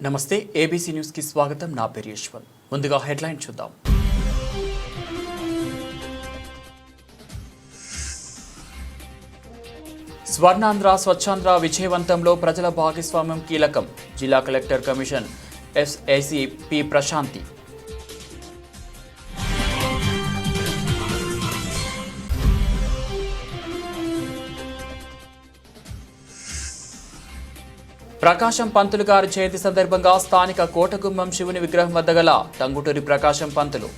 నమస్తే ABC news కి స్వాగతం. నా పేరు యశ్వంత్. ముందుగా హెడ్లైన్ చూద్దాం. స్వర్ణాంధ్ర స్వచ్ఛాంధ్ర విజయవంతంలో ప్రజల భాగస్వామ్యం కీలకం. జిల్లా collector commission SAC P Prashanti. Prakasam Pantulu గారి జయంతి సందర్భంగా స్థానిక కోటగుమ్మం శివుని విగ్రహం వద్ద గల టంగుటూరి ప్రకాశం పంతులు.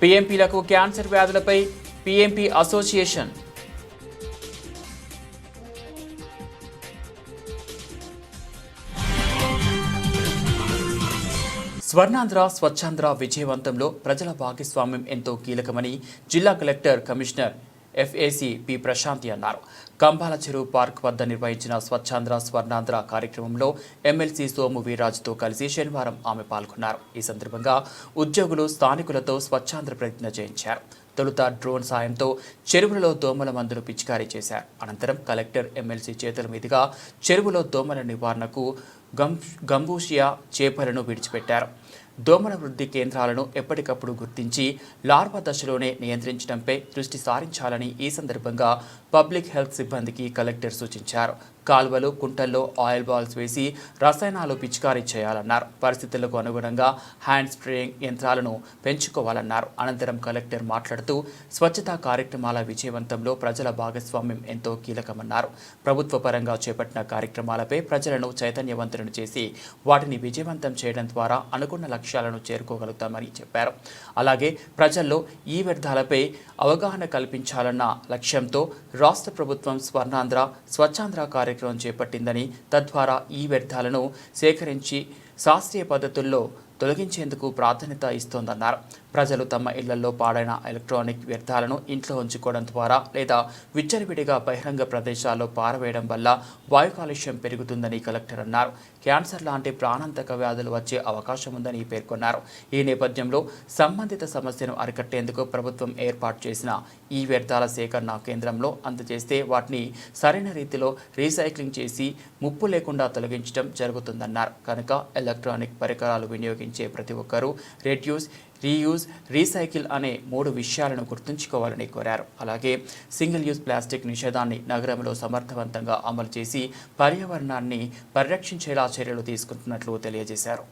పీఎంపీలకు క్యాన్సర్ వ్యాధులపై పీఎంపీ అసోసియేషన్. స్వర్ణాంధ్ర స్వచ్ఛాంధ్ర విజయవంతంలో ప్రజల భాగస్వామ్యం ఎంతో కీలకమని జిల్లా collector commissioner FAC P Prashanti అన్నారు. కంబాల చెరువు పార్క్ వద్ద నిర్వహించిన స్వచ్ఛాంధ్ర స్వర్ణాంధ్ర కార్యక్రమంలో ఎమ్మెల్సీ సోము వీర్రాజుతో కలిసి శనివారం ఆమె పాల్గొన్నారు. ఈ సందర్భంగా ఉద్యోగులు స్థానికులతో స్వచ్ఛాంధ్ర ప్రతిజ్ఞ చేయించారు. తొలుత డ్రోన్ సాయంతో చెరువులలో దోమల మందును పిచికారీ చేశారు. అనంతరం కలెక్టర్ ఎమ్మెల్సీ చేతుల మీదుగా చెరువులో దోమల నివారణకు గంబూషియా చేపలను విడిచిపెట్టారు. దోమల వృద్ధి కేంద్రాలను ఎప్పటికప్పుడు గుర్తించి లార్వా దశలోనే నియంత్రించడంపై దృష్టి సారించాలని ఈ సందర్భంగా పబ్లిక్ హెల్త్ సిబ్బందికి కలెక్టర్ సూచించారు. కాల్వలు, కుంటల్లో ఆయిల్ బాల్స్ వేసి రసాయనాలు పిచికారీ చేయాలన్నారు. పరిస్థితులకు అనుగుణంగా హ్యాండ్ స్ప్రేయింగ్ యంత్రాలను పెంచుకోవాలన్నారు. అనంతరం కలెక్టర్ మాట్లాడుతూ స్వచ్ఛతా కార్యక్రమాల విజయవంతంలో ప్రజల భాగస్వామ్యం ఎంతో కీలకమన్నారు. ప్రభుత్వ పరంగా చేపట్టిన కార్యక్రమాలపై ప్రజలను చైతన్యవంతులను చేసి వాటిని విజయవంతం చేయడం ద్వారా అనుకున్న లక్ష్యాలను చేరుకోగలుగుతామని చెప్పారు. అలాగే ప్రజల్లో ఈ వ్యర్థాలపై అవగాహన కల్పించాలన్న లక్ష్యంతో రాష్ట్ర ప్రభుత్వం స్వర్ణాంధ్ర స్వచ్ఛాంధ్ర కార్యక్రమం చేపట్టిందని, తద్వారా ఈ వ్యర్థాలను సేకరించి శాస్త్రీయ పద్ధతుల్లో తొలగించేందుకు ప్రాధాన్యత ఇస్తోందన్నారు. ప్రజలు తమ ఇళ్లలో పాడైన ఎలక్ట్రానిక్ వ్యర్థాలను ఇంట్లో ఉంచుకోవడం ద్వారా లేదా విచ్చలవిడిగా బహిరంగ ప్రదేశాల్లో పారవేయడం వల్ల వాయు కాలుష్యం పెరుగుతుందని కలెక్టర్ అన్నారు. క్యాన్సర్ లాంటి ప్రాణాంతక వ్యాధులు వచ్చే అవకాశం ఉందని పేర్కొన్నారు. ఈ నేపథ్యంలో సంబంధిత సమస్యను అరికట్టేందుకు ప్రభుత్వం ఏర్పాటు చేసిన ఈ వ్యర్థాల సేకరణ కేంద్రంలో అందజేస్తే వాటిని సరైన రీతిలో రీసైక్లింగ్ చేసి ముప్పు లేకుండా తొలగించడం జరుగుతుందన్నారు. కనుక ఎలక్ట్రానిక్ పరికరాలు వినియోగించే ప్రతి ఒక్కరూ రెడ్యూస్, రీయూజ్, రీసైకిల్ అనే 3 విషయాలను గుర్తుంచుకోవాలని కోరారు. అలాగే సింగిల్ యూజ్ ప్లాస్టిక్ నిషేధాన్ని నగరంలో సమర్థవంతంగా అమలు చేసి పర్యావరణాన్ని పరిరక్షించేలా చర్యలు తీసుకుంటున్నట్లు తెలియజేశారు.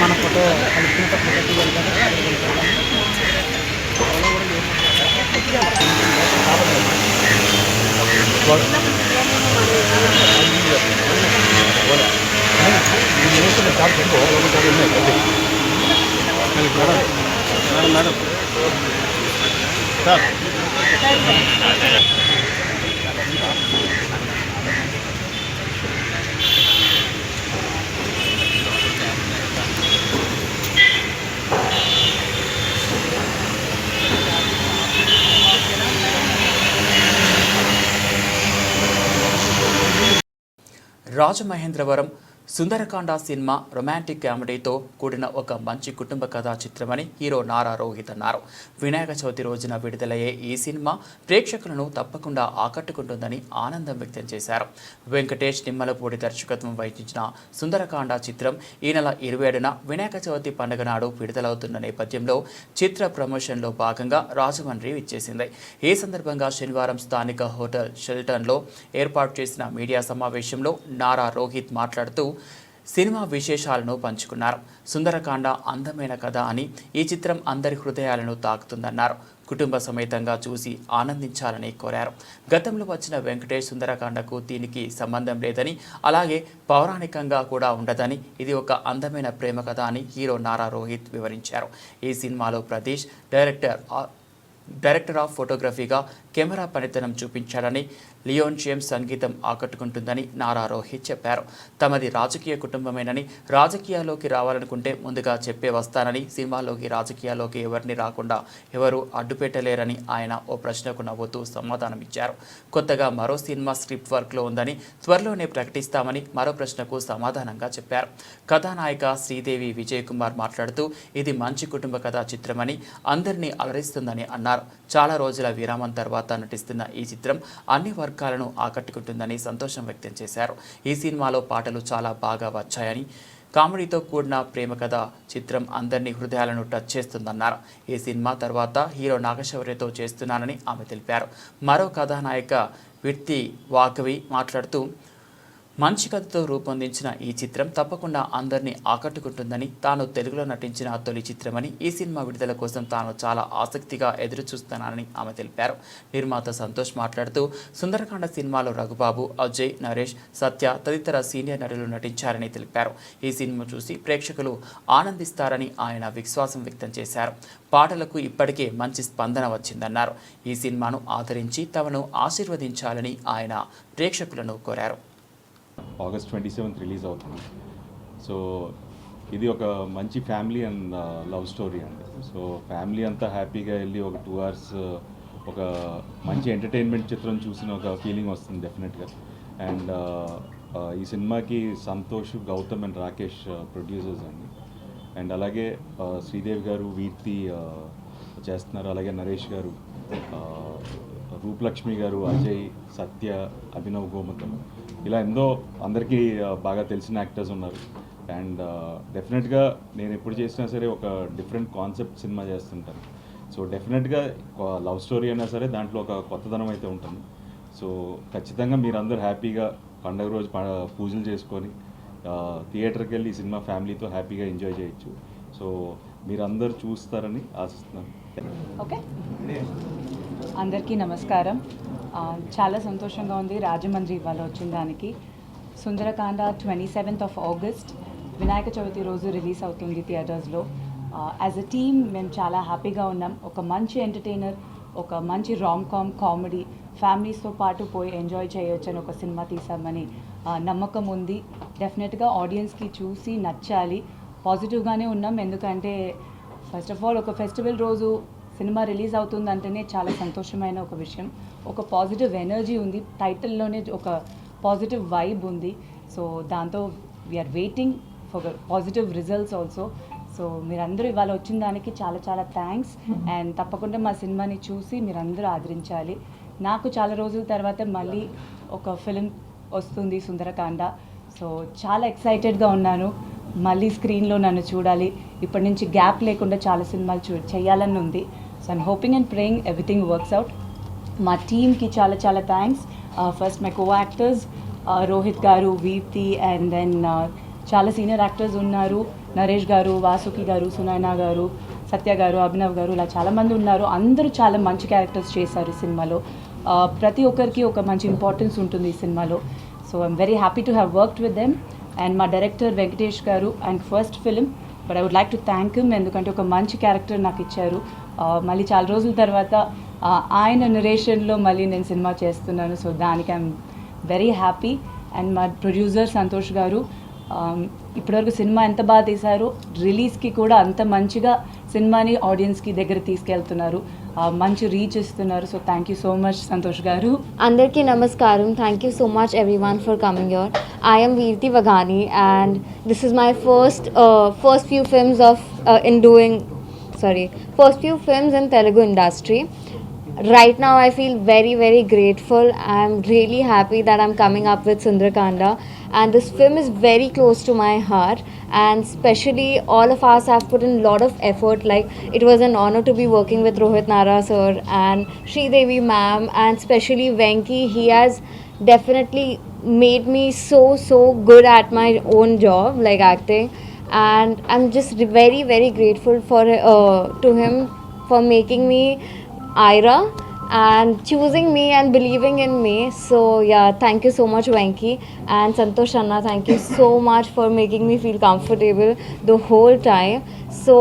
మన photo madam Rajamahendravaram Sundarakanda cinema romantic కామెడీతో కూడిన ఒక మంచి కుటుంబ కథా చిత్రమని హీరో నారా రోహిత్ అన్నారు. వినాయక చవితి రోజున విడుదలయ్యే ఈ సినిమా ప్రేక్షకులను తప్పకుండా ఆకట్టుకుంటుందని ఆనందం వ్యక్తం చేశారు. వెంకటేష్ నిమ్మలపూడి దర్శకత్వం వహించిన సుందరకాండ చిత్రం ఈ నెల 27న వినాయక చవితి పండుగ నాడు విడుదలవుతున్న నేపథ్యంలో చిత్ర ప్రమోషన్లో భాగంగా రాజమండ్రి ఇచ్చేసింది. ఈ సందర్భంగా శనివారం స్థానిక హోటల్ షెల్టన్లో ఏర్పాటు చేసిన మీడియా సమావేశంలో నారా రోహిత్ మాట్లాడుతూ సినిమా విశేషాలను పంచుకున్నారు. సుందరకాండ అందమైన కథ అని, ఈ చిత్రం అందరి హృదయాలను తాకుతుందన్నారు. కుటుంబ సమేతంగా చూసి ఆనందించాలని కోరారు. గతంలో వచ్చిన వెంకటేష్ సుందరకాండకు దీనికి సంబంధం లేదని, అలాగే పౌరాణికంగా కూడా ఉండదని, ఇది ఒక అందమైన ప్రేమ కథ అని హీరో నారా రోహిత్ వివరించారు. ఈ సినిమాలో ప్రదేశ్ డైరెక్టర్ ఆఫ్ ఫోటోగ్రఫీగా కెమెరా పనితనం చూపించాడని, లియోన్ జేమ్స్ సంగీతం ఆకట్టుకుంటుందని నారా రోహిత్ చెప్పారు. తమది రాజకీయ కుటుంబమేనని, రాజకీయాల్లోకి రావాలనుకుంటే ముందుగా చెప్పే వస్తానని, సినిమాలోకి రాజకీయాల్లోకి ఎవరిని రాకుండా ఎవరు అడ్డుపెట్టలేరని ఆయన ఓ ప్రశ్నకు నవ్వుతూ సమాధానమిచ్చారు. కొత్తగా మరో సినిమా స్క్రిప్ట్ వర్క్లో ఉందని, త్వరలోనే ప్రకటిస్తామని మరో ప్రశ్నకు సమాధానంగా చెప్పారు. కథానాయిక శ్రీదేవి విజయ్ కుమార్ మాట్లాడుతూ ఇది మంచి కుటుంబ కథా చిత్రమని, అందరినీ అలరిస్తుందని అన్నారు. చాలా రోజుల విరామం తర్వాత నటిస్తున్న ఈ చిత్రం అన్ని వర్గాలను ఆకట్టుకుంటుందని సంతోషం వ్యక్తం చేశారు. ఈ సినిమాలో పాటలు చాలా బాగా వచ్చాయని, కామెడీతో కూడిన ప్రేమ కథ చిత్రం అందరినీ హృదయాలను టచ్ చేస్తుందన్నారు. ఈ సినిమా తర్వాత హీరో నాగశౌర్యతో చేస్తున్నానని ఆమె తెలిపారు. మరో కథానాయిక విర్తి వాకవి మాట్లాడుతూ మంచి కథతో రూపొందించిన ఈ చిత్రం తప్పకుండా అందరినీ ఆకట్టుకుంటుందని, తాను తెలుగులో నటించిన తొలి చిత్రమని, ఈ సినిమా విడుదల కోసం తాను చాలా ఆసక్తిగా ఎదురుచూస్తున్నానని ఆమె తెలిపారు. నిర్మాత సంతోష్ మాట్లాడుతూ సుందరకాండ సినిమాలో రఘుబాబు, అజయ్, నరేష్, సత్య తదితర సీనియర్ నటులు నటించారని తెలిపారు. ఈ సినిమా చూసి ప్రేక్షకులు ఆనందిస్తారని ఆయన విశ్వాసం వ్యక్తం చేశారు. పాటలకు ఇప్పటికే మంచి స్పందన వచ్చిందన్నారు. ఈ సినిమాను ఆదరించి తమను ఆశీర్వదించాలని ఆయన ప్రేక్షకులను కోరారు. ఆగస్ట్ 27th రిలీజ్ అవుతుంది. సో ఇది ఒక మంచి ఫ్యామిలీ అండ్ లవ్ స్టోరీ అండి. సో ఫ్యామిలీ అంతా హ్యాపీగా వెళ్ళి ఒక 2 hours ఒక మంచి ఎంటర్టైన్మెంట్ చిత్రం చూసిన ఒక ఫీలింగ్ వస్తుంది డెఫినెట్గా. అండ్ ఈ సినిమాకి సంతోష్, గౌతమ్ అండ్ రాకేష్ ప్రొడ్యూసర్స్ అండి. అండ్ అలాగే శ్రీదేవి గారు, వీర్తి చేస్తున్నారు. అలాగే నరేష్ గారు, రూపలక్ష్మి గారు, అజయ్, సత్య, అభినవ్ గోమతం, ఇలా ఎంతో అందరికీ బాగా తెలిసిన యాక్టర్స్ ఉన్నారు. అండ్ డెఫినెట్గా నేను ఎప్పుడు చేసినా సరే ఒక డిఫరెంట్ కాన్సెప్ట్ సినిమా చేస్తుంటాను. సో డెఫినెట్గా లవ్ స్టోరీ అయినా సరే దాంట్లో ఒక కొత్తదనం అయితే ఉంటుంది. సో ఖచ్చితంగా మీరందరూ హ్యాపీగా పండుగ రోజు పూజలు చేసుకొని థియేటర్కి వెళ్ళి ఈ సినిమా ఫ్యామిలీతో హ్యాపీగా ఎంజాయ్ చేయొచ్చు. సో మీరందరూ చూస్తారని ఆశిస్తున్నాను. ఓకే, అందరికీ నమస్కారం. చాలా సంతోషంగా ఉంది రాజమండ్రి ఇవాళ వచ్చిన దానికి. సుందరకాండ 27th August వినాయక చవితి రోజు రిలీజ్ అవుతుంది థియేటర్స్లో. యాజ్ అ టీమ్ మేము చాలా హ్యాపీగా ఉన్నాం. ఒక మంచి ఎంటర్టైనర్, ఒక మంచి కామెడీ ఫ్యామిలీస్తో పాటు పోయి ఎంజాయ్ చేయొచ్చు అని ఒక సినిమా తీసామని నమ్మకం ఉంది. డెఫినెట్గా ఆడియన్స్కి చూసి నచ్చాలి. పాజిటివ్గానే ఉన్నాం, ఎందుకంటే ఫస్ట్ ఆఫ్ ఆల్ ఒక ఫెస్టివల్ రోజు సినిమా రిలీజ్ అవుతుందంటేనే చాలా సంతోషమైన ఒక విషయం. ఒక పాజిటివ్ ఎనర్జీ ఉంది, టైటిల్లోనే ఒక పాజిటివ్ వైబ్ ఉంది. సో దాంతో we are waiting for positive results also. So మీరందరూ ఇవాళ వచ్చిన దానికి చాలా చాలా థ్యాంక్స్. అండ్ తప్పకుండా మా సినిమాని చూసి మీరందరూ ఆదరించాలి. నాకు చాలా రోజుల తర్వాత మళ్ళీ ఒక ఫిలిం వస్తుంది సుందరకాండ. సో చాలా ఎక్సైటెడ్గా ఉన్నాను. మళ్ళీ స్క్రీన్లో నన్ను చూడాలి. ఇప్పటి నుంచి గ్యాప్ లేకుండా చాలా సినిమాలు చేయాలని ఉంది. So I'm hoping and praying everything works out. మా టీమ్కి చాలా చాలా thanks. First my co actors Rohit గారు, వీర్తి, అండ్ దెన్ చాలా సీనియర్ యాక్టర్స్ ఉన్నారు. నరేష్ గారు, వాసుకి గారు, సునైనా గారు, సత్య గారు, అభినవ్ గారు, ఇలా చాలామంది ఉన్నారు. అందరూ చాలా మంచి క్యారెక్టర్స్ చేశారు ఈ సినిమాలో. ప్రతి ఒక్కరికి ఒక మంచి ఇంపార్టెన్స్ ఉంటుంది ఈ సినిమాలో. So I'm very happy to have worked with them. And మా డైరెక్టర్ వెంకటేష్ గారు, and first film, but I would like to thank him, ఎందుకంటే ఒక మంచి క్యారెక్టర్ నాకు ఇచ్చారు. మళ్ళీ చాలా రోజుల తర్వాత ఆయన నరేషన్లో మళ్ళీ నేను సినిమా చేస్తున్నాను. సో దానికి ఐఎమ్ వెరీ హ్యాపీ. అండ్ మా ప్రొడ్యూసర్ సంతోష్ గారు ఇప్పటివరకు సినిమా ఎంత బాగా తీశారో రిలీజ్కి కూడా అంత మంచిగా సినిమాని ఆడియన్స్కి దగ్గర తీసుకెళ్తున్నారు, మంచి రీచ్ ఇస్తున్నారు. So thank you so much Santosh గారు. Andarki namaskaram. Thank you so much everyone for coming here. I am Veerti Vagani and this is my first few films first few films in Telugu industry. Right now I feel very, very grateful. I'm really happy that I'm coming up with Sundarakanda, and this film is very close to my heart, and especially all of us have put in a lot of effort. Like, it was an honor to be working with Rohit Nara sir and Sridevi ma'am, and especially Venki. He has definitely made me so good at my own job, like acting, and I'm just very, very grateful to him for making me Ira and choosing me and believing in me. So yeah, thank you so much Venki, and Santosh Anna, thank you so much for making me feel comfortable the whole time. So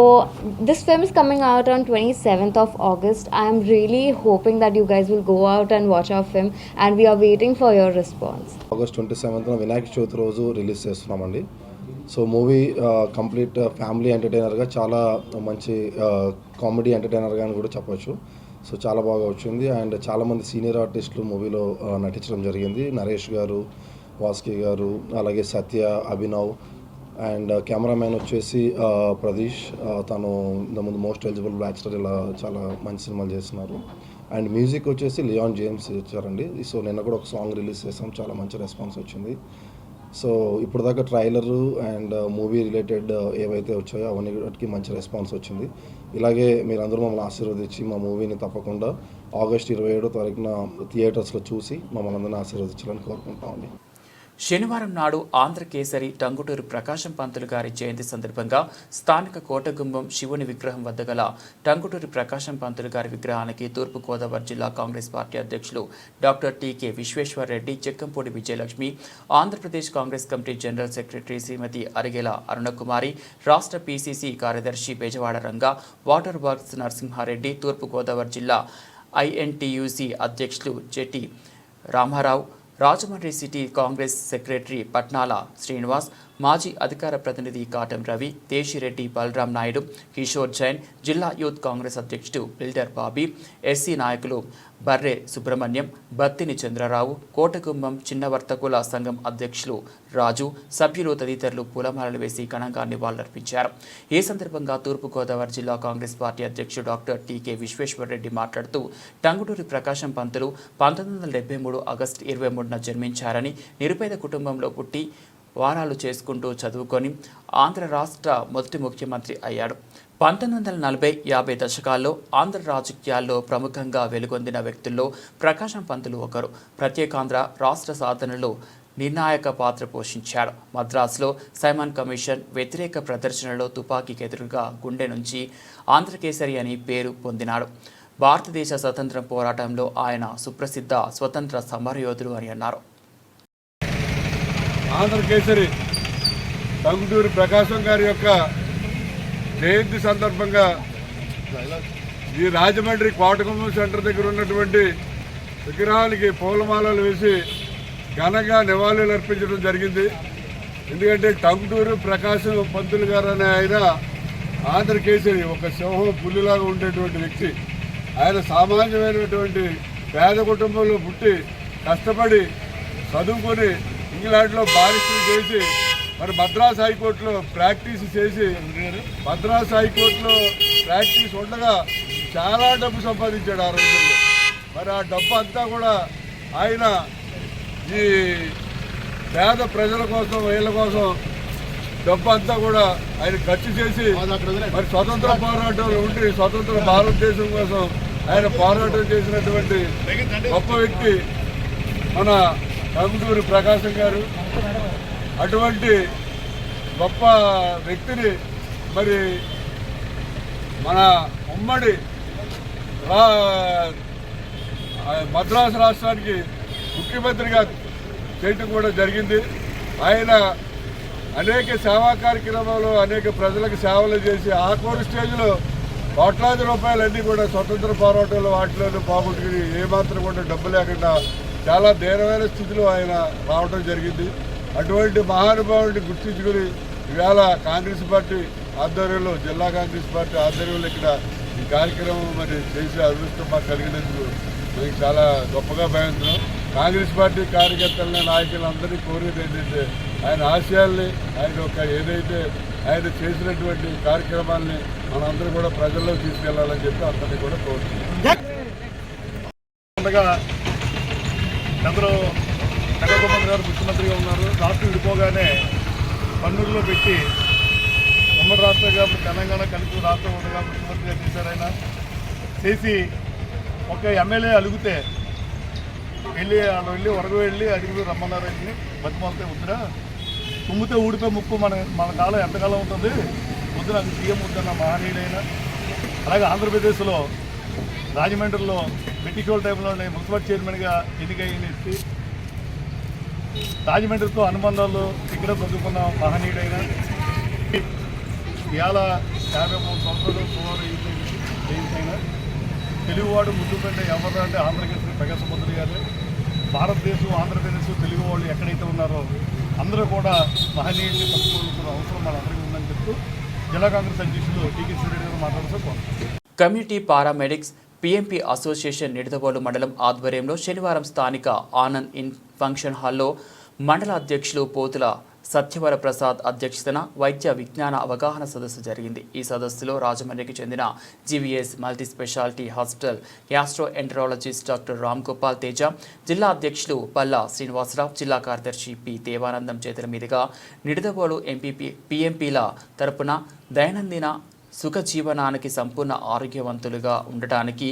this film is coming out on 27th of August. I am really hoping that you guys will go out and watch our film, and we are waiting for your response. August 27th Vinayaka Chavithi రోజు release చేస్తున్నామండి. So movie complete family ఎంటర్టైనర్గా, చాలా మంచి comedy ఎంటర్టైనర్గా అని కూడా చెప్పొచ్చు. So చాలా బాగా వచ్చింది. అండ్ చాలామంది సీనియర్ ఆర్టిస్టులు మూవీలో నటించడం జరిగింది. నరేష్ గారు, వాస్కి గారు, అలాగే సత్య, అభినవ్, అండ్ కెమెరామ్యాన్ వచ్చేసి ప్రదీష్. తను ఇంతకుముందు మోస్ట్ ఎలిజిబుల్ బ్యాచిలర్, ఇలా చాలా మంచి సినిమాలు చేస్తున్నారు. అండ్ మ్యూజిక్ వచ్చేసి లియాన్ జేమ్స్ ఇచ్చారండి. సో నిన్న కూడా ఒక సాంగ్ రిలీజ్ చేసాం, చాలా మంచి రెస్పాన్స్ వచ్చింది. సో ఇప్పుడు దాకా ట్రైలరు అండ్ మూవీ రిలేటెడ్ ఏవైతే వచ్చాయో అవన్నీ మంచి రెస్పాన్స్ వచ్చింది. ఇలాగే మీరందరూ మమ్మల్ని ఆశీర్వదించి మా మూవీని తప్పకుండా ఆగస్ట్ 27వ తారీఖున థియేటర్స్లో చూసి మమ్మల్ని అందరినీ ఆశీర్వదించాలని కోరుకుంటామండి. శనివారం నాడు ఆంధ్రకేసరి టంగుటూరి ప్రకాశం పంతులు గారి జయంతి సందర్భంగా స్థానిక కోటగుంబం శివుని విగ్రహం వద్ద గల టంగుటూరి ప్రకాశం పంతులు గారి విగ్రహానికి తూర్పుగోదావరి జిల్లా కాంగ్రెస్ పార్టీ అధ్యక్షులు doctor TK Visweswar Reddy, Chekkampudi Vijayalakshmi, Andhra Pradesh Congress committee general secretary Srimati Arigela Arunakumari, రాష్ట్ర పీసీసీ కార్యదర్శి బెజవాడ రంగా, వాటర్ వర్క్స్ నరసింహారెడ్డి, తూర్పుగోదావరి జిల్లా ఐఎన్టీయూసీ అధ్యక్షులు JT Ramarao, Rajahmundry city Congress secretary Patnala Srinivas, మాజీ అధికార ప్రతినిధి కాటం రవి, దేశిరెడ్డి బలరాం నాయుడు, కిషోర్ జైన్, జిల్లా యూత్ కాంగ్రెస్ అధ్యక్షుడు బిల్డర్ బాబీ, ఎస్సీ నాయకులు బర్రె సుబ్రహ్మణ్యం, బత్తిని చంద్రరావు, కోటగుంబం చిన్న వర్తకుల సంఘం అధ్యక్షులు రాజు, సభ్యులు తదితరులు పూలమాలలు వేసి ఘనంగా నివాళులర్పించారు. ఈ సందర్భంగా తూర్పుగోదావరి జిల్లా కాంగ్రెస్ పార్టీ అధ్యక్షుడు డాక్టర్ టీకే విశ్వేశ్వర్ రెడ్డి మాట్లాడుతూ, టంగుటూరి ప్రకాశం పంతులు 1973 ఆగస్టు 23న జన్మించారని, నిరుపేద కుటుంబంలో పుట్టి వారాలు చేసుకుంటూ చదువుకొని ఆంధ్ర రాష్ట్ర మొదటి ముఖ్యమంత్రి అయ్యాడు. 1940-50 దశకాల్లో ఆంధ్ర రాజకీయాల్లో ప్రముఖంగా వెలుగొందిన వ్యక్తుల్లో ప్రకాశం పంతులు ఒకరు. ప్రత్యేకాంధ్ర రాష్ట్ర సాధనలో నిర్ణాయక పాత్ర పోషించాడు. మద్రాసులో సైమన్ కమిషన్ వ్యతిరేక ప్రదర్శనలో తుపాకీకి ఎదురుగా గుండె నుంచి ఆంధ్రకేసరి అని పేరు పొందినాడు. భారతదేశ స్వతంత్ర పోరాటంలో ఆయన సుప్రసిద్ధ స్వతంత్ర సమరయోధుడు అని అన్నారు. ఆంధ్రకేసరి టంగుటూరి ప్రకాశం గారి యొక్క జయంతి సందర్భంగా ఈ రాజమండ్రి కోటగుంబం సెంటర్ దగ్గర ఉన్నటువంటి విగ్రహానికి పూలమాలలు వేసి ఘనంగా నివాళులు అర్పించడం జరిగింది. ఎందుకంటే టంగుటూరి ప్రకాశం పంతులు గారు అనే ఆయన ఆంధ్రకేసరి, ఒక సింహం పులిలాగా ఉండేటువంటి వ్యక్తి. ఆయన సామాన్యమైనటువంటి పేద కుటుంబంలో పుట్టి కష్టపడి చదువుకొని ఇంగ్లాండ్లో బారిస్టర్ చేసి మరి మద్రాస్ హైకోర్టులో ప్రాక్టీస్ చేసి మద్రాస్ హైకోర్టులో ప్రాక్టీస్ ఉండగా చాలా డబ్బు సంపాదించాడు ఆ రోజుల్లో. మరి ఆ డబ్బు అంతా కూడా ఆయన ఈ పేద ప్రజల కోసం, వీళ్ళ కోసం డబ్బు అంతా కూడా ఆయన ఖర్చు చేసి మరి స్వతంత్ర పోరాటంలో ఉండి స్వతంత్ర భారతదేశం కోసం ఆయన పోరాటం చేసినటువంటి గొప్ప వ్యక్తి మన టంగుటూరి ప్రకాశం గారు. అటువంటి గొప్ప వ్యక్తిని మరి మన ఉమ్మడి మద్రాసు రాష్ట్రానికి ముఖ్యమంత్రిగా చేయటం కూడా జరిగింది. ఆయన అనేక సేవా కార్యక్రమాలు, అనేక ప్రజలకు సేవలు చేసి ఆఖరి స్టేజ్లో కోట్లాది రూపాయలన్నీ కూడా స్వతంత్ర పోరాటాలు వాటిలోనూ పోగొట్టుకుని ఏమాత్రం కూడా డబ్బు లేకుండా చాలా దీనమైన స్థితిలో ఆయన రావడం జరిగింది. అటువంటి మహానుభావుడిని గుర్తించుకుని ఇవాళ కాంగ్రెస్ పార్టీ ఆధ్వర్యంలో, జిల్లా కాంగ్రెస్ పార్టీ ఆధ్వర్యంలో ఇక్కడ ఈ కార్యక్రమం మరి చేసే అదృష్టం మాకు కలిగినందుకు మేము చాలా గొప్పగా భావిస్తున్నాం. కాంగ్రెస్ పార్టీ కార్యకర్తలని, నాయకులందరినీ కోరేది ఏంటంటే ఆయన ఆశయాల్ని, ఆయన ఒక ఏదైతే ఆయన చేసినటువంటి కార్యక్రమాల్ని మనందరూ కూడా ప్రజల్లో తీసుకెళ్లాలని చెప్పి అందరినీ కూడా కోరుతున్నాం. అందరూ జగన్మోహన్ గారు ముఖ్యమంత్రిగా ఉన్నారు. రాష్ట్రం విడిపోగానే పన్నుల్లో పెట్టి ఉమ్మడి రాష్ట్రంగా తెలంగాణ కలిపి రాష్ట్రం ఉండగా ముఖ్యమంత్రిగా చేశారు. ఆయన చేసి ఒక ఎమ్మెల్యే అలిగితే వెళ్ళి వరకు వెళ్ళి అడిగి రమ్మన్నారని బతిమాలితే వద్దురా, తుమ్మితే ఊడిపోయి ముక్కు మన కాలం ఎంతకాలం ఉంటుంది, వద్దు నాకు సీఎం వద్దన్న మహనీయుడైన. అలాగే ఆంధ్రప్రదేశ్లో రాజమండ్రిలో బ్రిటిష్ వాళ్ళ టైంలోనే మున్సిపల్ చైర్మన్గా ఎన్నికైన వ్యక్తి, రాజమండ్రితో అనుబంధాలు ఇక్కడ చదువుకున్న మహనీయుడైన, ఇవాళ 53 సంవత్సరాలు సుమారు అయిన తెలుగువాడు ముందు పెట్టే ఎవరు అంటే ఆంధ్రకేశ్వరి ప్రకాశముద్రి గారు. భారతదేశం, ఆంధ్రప్రదేశ్, తెలుగు వాళ్ళు ఎక్కడైతే ఉన్నారో అందరూ కూడా మహనీయుడిని తప్పుకోవాల్సిన అవసరం మనందరికీ ఉందని చెప్తూ జిల్లా కాంగ్రెస్ అధ్యక్షులు టీకే శ్రీరెడ్డి గారు మాట్లాడుతూ community paramedics PMP association Nidadavolu మండలం ఆధ్వర్యంలో శనివారం స్థానిక ఆనంద్ ఇన్ ఫంక్షన్ హాల్లో మండల అధ్యక్షులు పోతుల సత్యవర ప్రసాద్ అధ్యక్షతన వైద్య విజ్ఞాన అవగాహన సదస్సు జరిగింది. ఈ సదస్సులో రాజమండ్రికి చెందిన GVS multi speciality hospital gastroenterologist doctor Ram Gopal Teja, జిల్లా అధ్యక్షులు పల్లా శ్రీనివాసరావు, జిల్లా కార్యదర్శి పి దేవానందం చేతుల మీదుగా నిడదవోలు పిఎంపీల తరపున దైనందిన సుఖ జీవనానికి సంపూర్ణ ఆరోగ్యవంతులుగా ఉండటానికి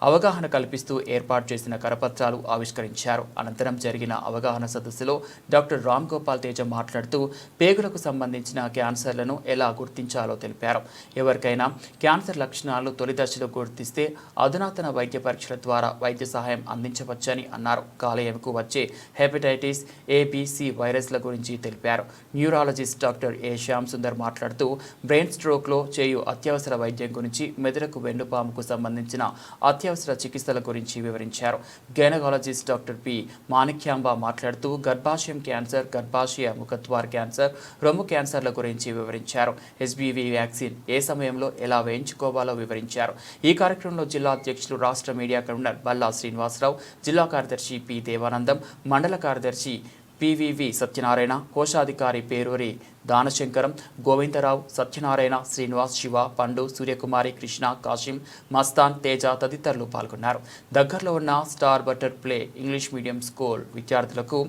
అవగాహన కల్పిస్తూ ఏర్పాటు చేసిన కరపత్రాలు ఆవిష్కరించారు. అనంతరం జరిగిన అవగాహన సదస్సులో డాక్టర్ రామ్ గోపాల్ తేజ మాట్లాడుతూ పేగులకు సంబంధించిన క్యాన్సర్లను ఎలా గుర్తించాలో తెలిపారు. ఎవరికైనా క్యాన్సర్ లక్షణాలు తొలి దశలో గుర్తిస్తే అధునాతన వైద్య పరీక్షల ద్వారా వైద్య సహాయం అందించవచ్చని అన్నారు. కాలేయంకు వచ్చే హెపటైటిస్ A-B-C వైరస్ల గురించి తెలిపారు. న్యూరాలజిస్ట్ డాక్టర్ ఏ శ్యామ్ సుందర్ మాట్లాడుతూ బ్రెయిన్ స్ట్రోక్లో చేయు అత్యవసర వైద్యం గురించి, మెదడుకు వెన్నుపాముకు సంబంధించిన అత్యవసర చికిత్సల గురించి వివరించారు. గైనకాలజిస్ట్ డాక్టర్ పి మాణిక్యాంబ మాట్లాడుతూ గర్భాశయం క్యాన్సర్, గర్భాశయ ముఖద్వార క్యాన్సర్, రొమ్ము క్యాన్సర్ల గురించి వివరించారు. HPV వ్యాక్సిన్ ఏ సమయంలో ఎలా వేయించుకోవాలో వివరించారు. ఈ కార్యక్రమంలో జిల్లా అధ్యక్షులు, రాష్ట్ర మీడియా కన్వీనర్ బల్లా శ్రీనివాసరావు, జిల్లా కార్యదర్శి పి దేవానందం, మండల కార్యదర్శి PVV సత్యనారాయణ, కోశాధికారి పేరూరి దానశంకరం, గోవిందరావు, సత్యనారాయణ, శ్రీనివాస్, శివ, పండు, సూర్యకుమారి, కృష్ణ, కాశీం, మస్తాన్, తేజ తదితరులు పాల్గొన్నారు. దగ్గరలో ఉన్న star butter play English medium school విద్యార్థులకు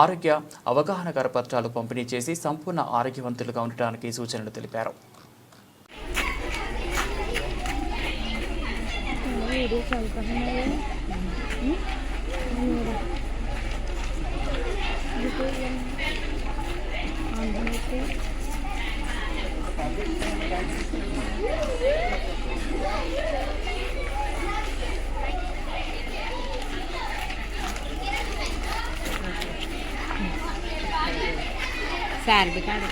ఆరోగ్య అవగాహన కరపత్రాలు పంపిణీ చేసి సంపూర్ణ ఆరోగ్యవంతులుగా ఉండటానికి సూచనలు తెలిపారు. సార్ బికాడ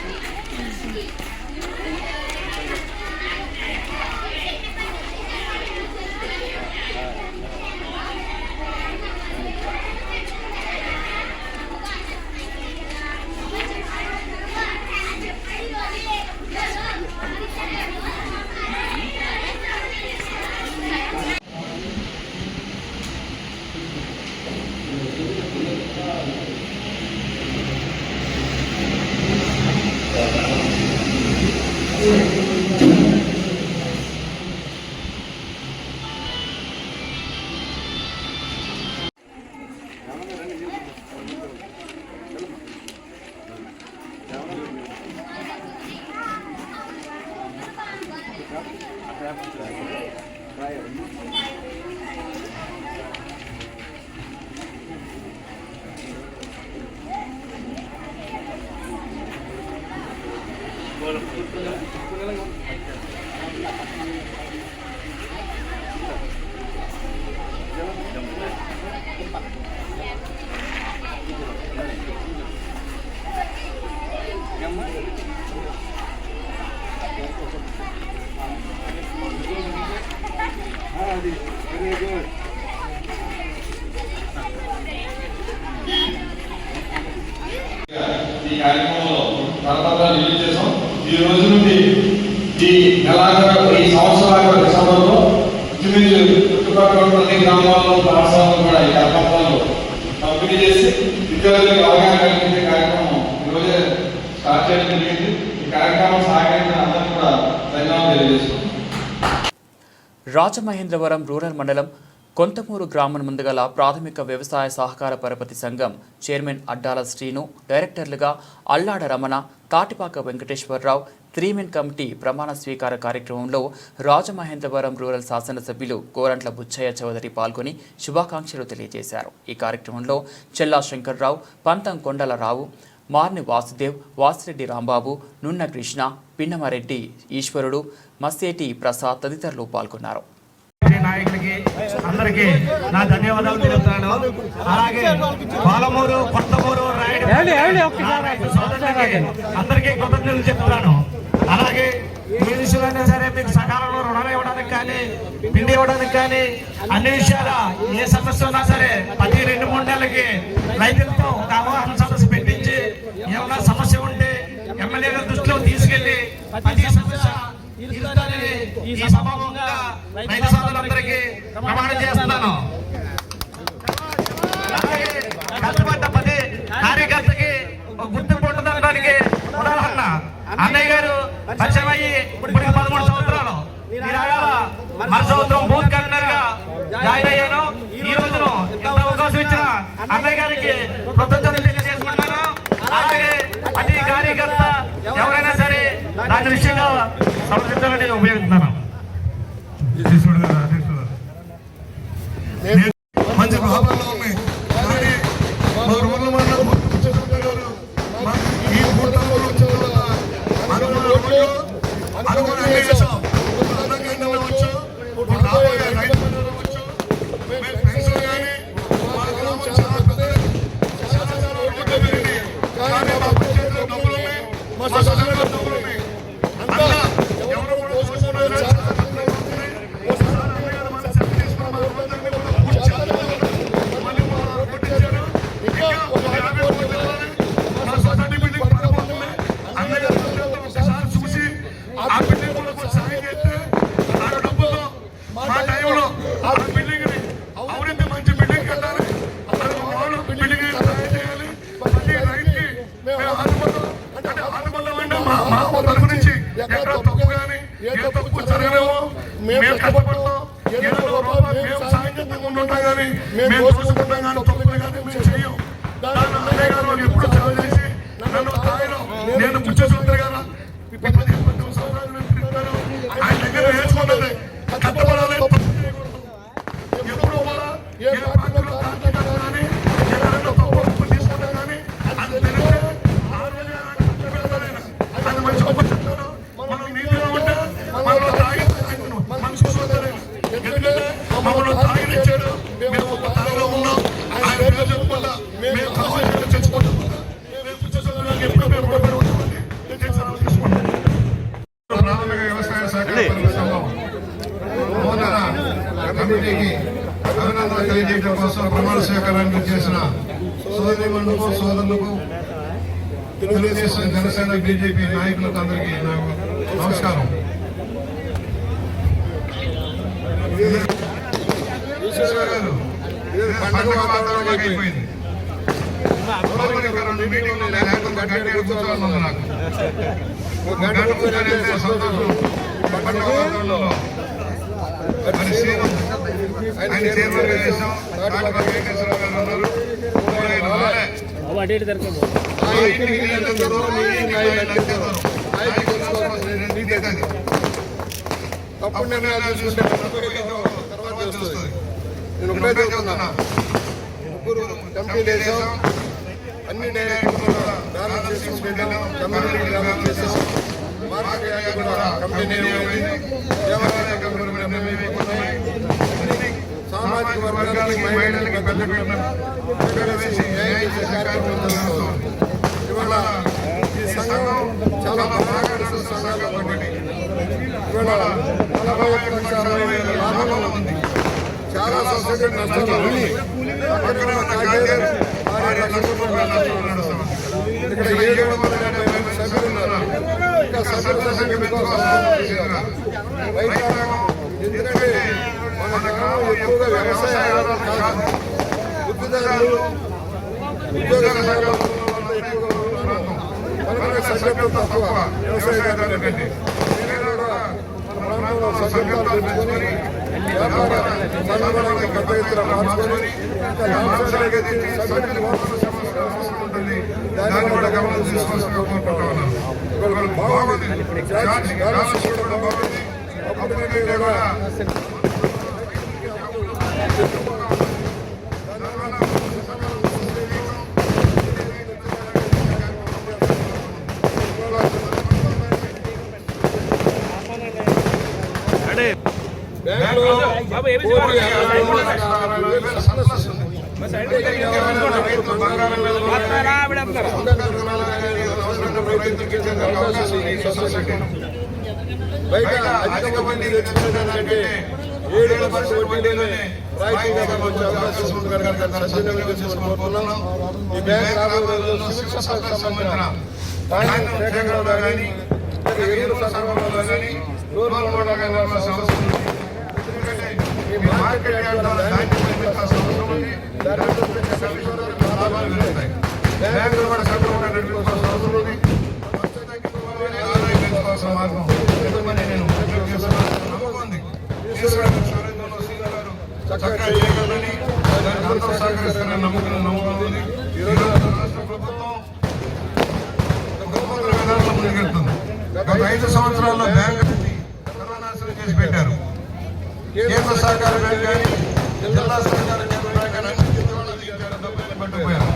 అది వెరీ గుడ్. ఈ కార్యక్రమంలో తర్వాత రిలీజ్ చేసాం. ఈ రోజు నుండి ఈ నెలాఖరు ఈ సంవత్సరాల డిసెంబర్లో ఇంచుమించు చుట్టుపక్కల ప్రతి గ్రామాల్లో పాఠశాలలో కూడా ఈ కార్యక్రమాలు పంపిణీ చేసి విద్యార్థులకు అవగాహన కల్పించే కార్యక్రమం ఈరోజే స్టార్ట్ చేయడం జరిగింది. ఈ కార్యక్రమం సహకరించిన అందరికీ కూడా ధన్యవాదాలు తెలియజేస్తున్నాం. రాజమహేంద్రవరం రూరల్ మండలం కొంతమూరు గ్రామం ముందుగల ప్రాథమిక వ్యవసాయ సహకార పరపతి సంఘం చైర్మన్ అడ్డాల శ్రీను, డైరెక్టర్లుగా అల్లాడ రమణ, తాటిపాక వెంకటేశ్వరరావు, త్రీమెన్ కమిటీ ప్రమాణ స్వీకార కార్యక్రమంలో రాజమహేంద్రవరం రూరల్ శాసనసభ్యులు కోరంట్ల బుచ్చయ్య చౌదరి పాల్గొని శుభాకాంక్షలు తెలియజేశారు. ఈ కార్యక్రమంలో చెల్లా శంకర్రావు, పంతం కొండలరావు, మార్ని వాసుదేవ్, వాసిరెడ్డి రాంబాబు, నున్న కృష్ణ, పిన్నమరెడ్డి ఈశ్వరుడు, మస్సేటి ప్రసాద్ తదితరులు పాల్గొన్నారు. నాయకులకి అందరికీ నా ధన్యవాదాలు తెలుపుతున్నాను. అలాగే పాలమూరు, కొత్తమూరు, అందరికీ కృతజ్ఞతలు చెప్తున్నాను. అలాగే ఏ విషయాలైనా సరే మీకు సకాలంలో రుణాలు ఇవ్వడానికి కానీ, పిండి ఇవ్వడానికి కానీ, అన్ని విషయాల ఏ సమస్య ఉన్నా సరే ప్రతి 2-3 నెలలకి రైతులతో ఒక అవగాహన సదస్సు పెట్టించి ఏమైనా సమస్య ఉంటే ఎమ్మెల్యే గారి దృష్టిలో తీసుకెళ్లి ప్రతి సమస్య ఈ సభాముఖంగా రైతు సోదరులందరికీ ప్రమాణం చేస్తున్నాను. కష్టపడ్డ ప్రతి కార్యకర్తకి ఒక గుర్తింపు ఉండడానికి ఉదాహరణ అన్నయ్య గారు పరిచయం అయ్యి ఇప్పుడు 13 సంవత్సరాలు మన సంవత్సరం బూత్ కన్వీనర్ గా జాయిన్ అయ్యాను. ఈ రోజును ఇంత అవకాశం ఇచ్చిన అన్నయ్య గారికి కృతజ్ఞతలు తెలియజేసుకుంటున్నాను. అలాగే ప్రతి కార్యకర్త ఎవరైనా సరే దాని విషయంగా సమర్థించాలని నేను ఉపయోగిస్తున్నాను. మంచి భావనలో ఉన్నాయి. కానీ మా రూరల్ మండలం ఈ కూటమిలో వచ్చిన అనుకున్న ఓట్లు అనుకున్న వేసాం. వచ్చు రాబోయే రైతు వచ్చు మేము ఫ్రెండ్స్ కానీ మా గ్రామం చాలా పెద్ద చాలా ఓట్లు పెరిగింది. కానీ మా పంచాయతీలో డబ్బులు ఉన్నాయి, మా సొసైటీలో డబ్బులు ఉన్నాయి. అంతా ఎవరు కూడా చూసుకున్నారు. మేము కష్టపడతాం, ఏదో మేము సాయంత్రం ఉంటాం కానీ మేము చూసుకుంటాం కానీ తప్పులు కానీ మేము చెయ్యం. దాన్ని అన్నయ్య గారు ఎప్పుడు చదువు చేసి నన్ను స్థాయిలో నేను పుచ్చేసుకుంటారు కదా ఆయన దగ్గర నేర్చుకున్నది కష్టపడాలి. ఎప్పుడు ఏ పార్టీలో కానీ ఎవరైనా తప్పు తీసుకుంటా కానీ అది తెలియదు. అది మంచి గొప్ప చెప్తాను. మనం నీతిగా ఉంటే మనలో తాగి మనసు చూస్తారు. ఎందుకంటే మమ్మల్ని తాగినిచ్చాడు, మేము ఒక తాగిలో ఉన్నాం. ఆయన పేరు చెప్పుకుంటా మేము చచ్చిపోతాం. ప్రాథమిక వ్యవసాయ సహకార సంఘం నూతన కమిటీకి అభినందన తెలియజేయడం కోసం ప్రమాణ స్వీకారాన్ని చేసిన సోదరిమణులకు, సోదరులకు, తెలుగుదేశం, జనసేన, బీజేపీ నాయకులకు అందరికీ నమస్కారం. పండుగ వాతావరణం అయిపోయింది. కూర్చోవాలన్నా నాకు ఒక గంట కూర్చొని సంతోషం. పండుగ వాతావరణంలో ఆయన చైర్మన్ చేసాం. వెంకటేశ్వరరావు గారు ఉన్నారు. తప్పుడు నిర్ణయాలు చూస్తే తర్వాత వస్తుంది. నేను ఒకటే చెప్తున్నా, ముగ్గురు కమిటీలు వేసాం. అన్ని డైరెక్టర్లు కూడా బ్యాలెన్స్ చేసుకుని పెట్టాం. కమ్యూనిటీ బ్యాలెన్స్ చేసాం. మార్కెట్ యార్డ్ కూడా కమిటీ దేవాలయ కమిటీ సామాజిక వర్గాలకి, మహిళలకి పెద్ద వేసి కార్యక్రమం జరుగుతుంది. ఇవాళ ఈ సంఘం చాలా బాగా నడుస్తున్న సంఘాలు ఒకటి. ఇవాళ 40,60,000 లాభంలో ఉంది. చాలా సొసైటీ నష్టంలో ఉంది. పక్కన ఉన్న కార్యాలయం 6 లక్షల రూపాయలు నష్టంలో నడుస్తుంది. ఇక్కడ 770 మంది సభ్యులు ఉన్నారు. ఇంకా సభ్యుల సంఖ్య మీకోసం రైతాంగం, ఎందుకంటే మన గ్రామం ఎక్కువగా వ్యవసాయ ఆధారం కాదు. వృత్తిదారులు, ఉద్యోగాలు ఎక్కువగా మన సభ్యత్వం తక్కువ వ్యవసాయదారుల కంటే. మన ప్రాంతంలో సభ్యత్వాలు పెంచుకొని వ్యాపార సంఘాలను పెద్ద ఎత్తున మార్చుకొని ఇంకా లాభసాటిగా తెచ్చి సభ్యులకు అవసరం ఉంటుంది. దాన్ని కూడా గమనం తీసుకోవాల్సిన కోరుకుంటున్నాను. ఇవాళ బాగుంది, బాగుంది. అప్పుడు కూడా బయట అధిక మంది తెచ్చుకునేదానికంటే 7% వడ్డీలోనే రాయితీగా వచ్చే అవకాశం ఉంది కనుక సద్వినియోగం చేసుకుని కోరుతున్నాం. ఈ బ్యాంక్ రాబోయే రోజుల్లో సివిల్ సప్లైకి సంబంధించిన ధాన్యం సేకరణలో కానీ ఎరువుల సరఫరాలో కానీ లోన్లు కూడా అవసరం ఉంది. ఎందుకంటే ఈ మార్కెట్ యార్డ్లో ధాన్యం అవసరం ఉంది. దాని లాభాలు పెరుగుతాయి. బ్యాంకులు కూడా సభ్యులు నడుపుకోవాల్సిన అవసరం ఉంది. ఆదాయం పెంచుకోవాల్సిన మార్గం నేను నమ్మకం ఉంది. చక్కగా చేయగలని దానికంతా సహకరిస్తారని నమ్మకం ఉంది. ఈరోజు రాష్ట్ర ప్రభుత్వం గొప్ప విధానంలో ముందుకెళ్తుంది. గత 5 సంవత్సరాల్లో బ్యాంకు సర్వనాశనం చేసి పెట్టారు. కేంద్ర సహకార బ్యాంక్ కానీ జిల్లా సహకార కేంద్ర బ్యాంక్ కానీ డబ్బులు పట్టుకుపోయారు.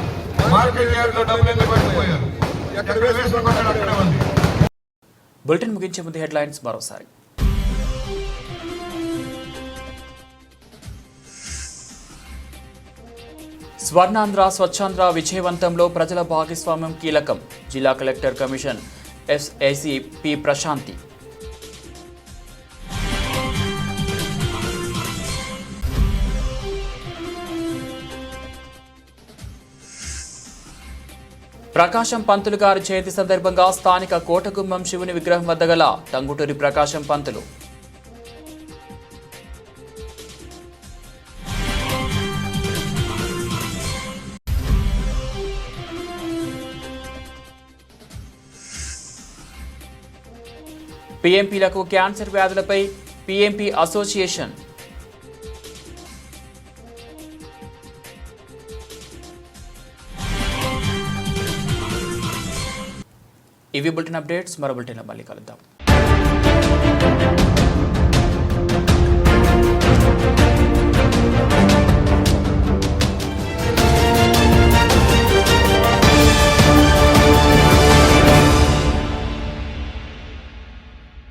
మార్కెట్ యార్డ్లో డబ్బులు పట్టుకుపోయారు. ఎక్కడ వేసిన అక్కడే ఉంది. బులెటిన్ ముగించే ముందు హెడ్లైన్స్ మరోసారి. స్వర్ణాంధ్ర స్వచ్ఛాంధ్ర విజయవంతంలో ప్రజల భాగస్వామ్యం కీలకం. జిల్లా collector commission FAC P Prashanti. Prakasam Pantulu గారి జయంతి సందర్భంగా స్థానిక కోటగుమ్మం శివుని విగ్రహం వద్ద గల టంగుటూరి ప్రకాశం పంతులు. పీఎంపీలకు క్యాన్సర్ వ్యాధులపై పీఎంపీ అసోసియేషన్. ఇవి బులెటిన్ అప్డేట్స్. మరో బులెటిన్లో మళ్ళీ కలుద్దాం.